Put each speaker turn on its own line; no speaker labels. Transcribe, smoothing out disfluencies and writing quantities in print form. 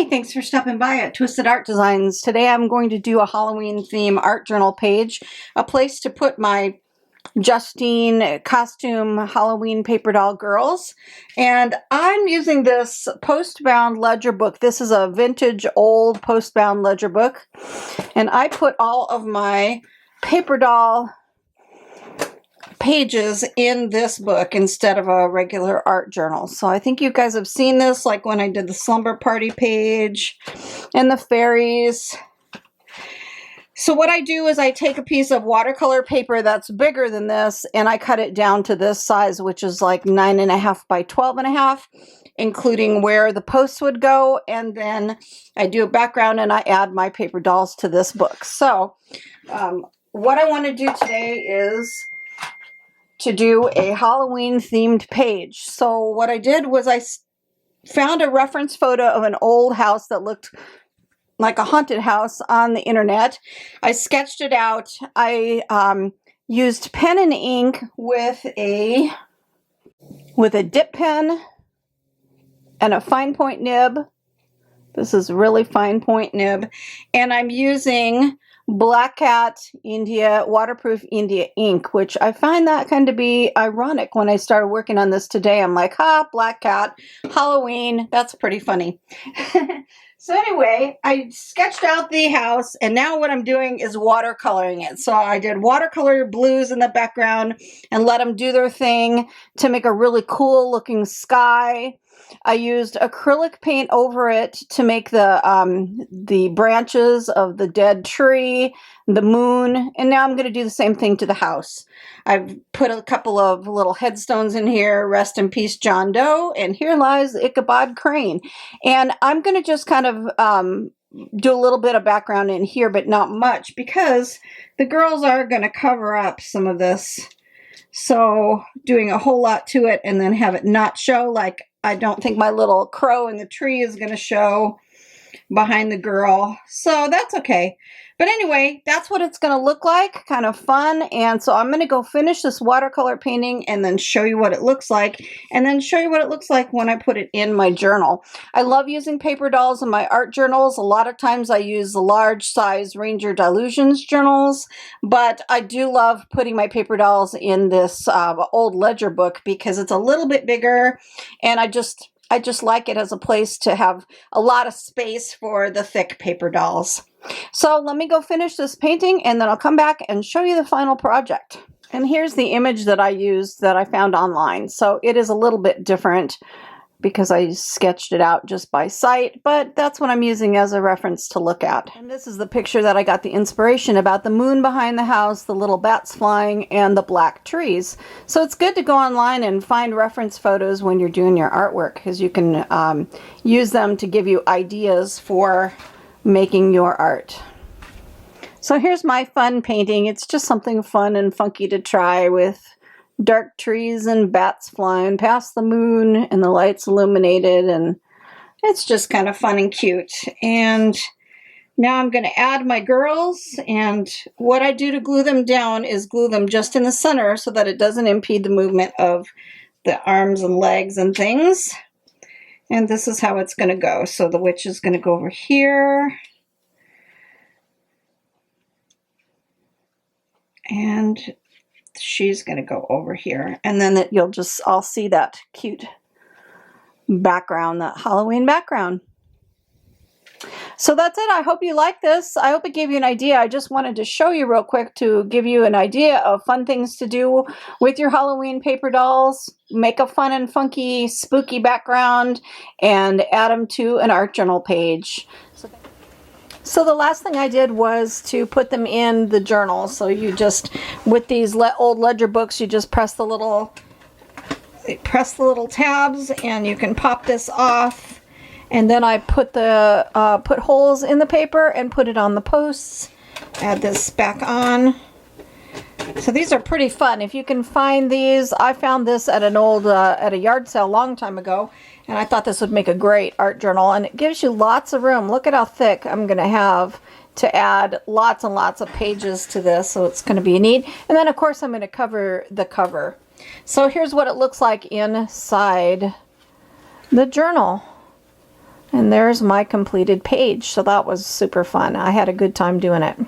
Hey, thanks for stopping by at Twisted Art Designs. Today I'm going to do a Halloween theme art journal page, a place to put my Justine costume Halloween paper doll girls. And I'm using this post-bound ledger book. This is a vintage old post-bound ledger book. And I put all of my paper doll pages in this book instead of a regular art journal. So I think you guys have seen this, like when I did the slumber party page and the fairies. So what I do is I take a piece of watercolor paper that's bigger than this and I cut it down to this size, which is like 9.5 by 12.5, including where the posts would go. And then I do a background and I add my paper dolls to this book. So what I want to do today is to do a Halloween themed page. So what I did was I found a reference photo of an old house that looked like a haunted house on the internet. I sketched it out. I used pen and ink with a dip pen and a fine point nib. This is really fine point nib. And I'm using Black Cat India waterproof India ink, which I find that kind of be ironic. When I started working on this today, I'm like, Black Cat, Halloween, that's pretty funny. So anyway, I sketched out the house and now what I'm doing is watercoloring it. So I did watercolor blues in the background and let them do their thing to make a really cool looking sky. I used acrylic paint over it to make the branches of the dead tree, the moon, and now I'm going to do the same thing to the house. I've put a couple of little headstones in here, rest in peace John Doe, and here lies Ichabod Crane. And I'm going to just kind of do a little bit of background in here, but not much, because the girls are going to cover up some of this. So doing a whole lot to it and then have it not show, like I don't think my little crow in the tree is going to show behind the girl. So that's okay. But anyway, that's what it's going to look like. Kind of fun. And so I'm going to go finish this watercolor painting and then show you what it looks like. And then show you what it looks like when I put it in my journal. I love using paper dolls in my art journals. A lot of times I use the large size Ranger Dilutions journals. But I do love putting my paper dolls in this old ledger book because it's a little bit bigger. And I just like it as a place to have a lot of space for the thick paper dolls. So let me go finish this painting and then I'll come back and show you the final project. And here's the image that I used that I found online. So it is a little bit different because I sketched it out just by sight, but that's what I'm using as a reference to look at. And this is the picture that I got the inspiration about: the moon behind the house, the little bats flying, and the black trees. So it's good to go online and find reference photos when you're doing your artwork, because you can use them to give you ideas for making your art. So here's my fun painting. It's just something fun and funky to try, with dark trees and bats flying past the moon and the lights illuminated, and it's just kind of fun and cute. And now I'm going to add my girls, and what I do to glue them down is glue them just in the center so that it doesn't impede the movement of the arms and legs and things. And this is how it's going to go. So the witch is going to go over here. And she's going to go over here. And then you'll just all see that cute background, that Halloween background. So that's it. I hope you like this. I hope it gave you an idea. I just wanted to show you real quick to give you an idea of fun things to do with your Halloween paper dolls. Make a fun and funky, spooky background and add them to an art journal page. So the last thing I did was to put them in the journal. So you just, with these old ledger books, you just press the little tabs and you can pop this off. And then I put holes in the paper and put it on the posts. Add this back on. So these are pretty fun. If you can find these, I found this at an old at a yard sale a long time ago, and I thought this would make a great art journal. And it gives you lots of room. Look at how thick I'm going to have to add lots and lots of pages to this. So it's going to be neat. And then of course I'm going to cover the cover. So here's what it looks like inside the journal. And there's my completed page. So that was super fun. I had a good time doing it.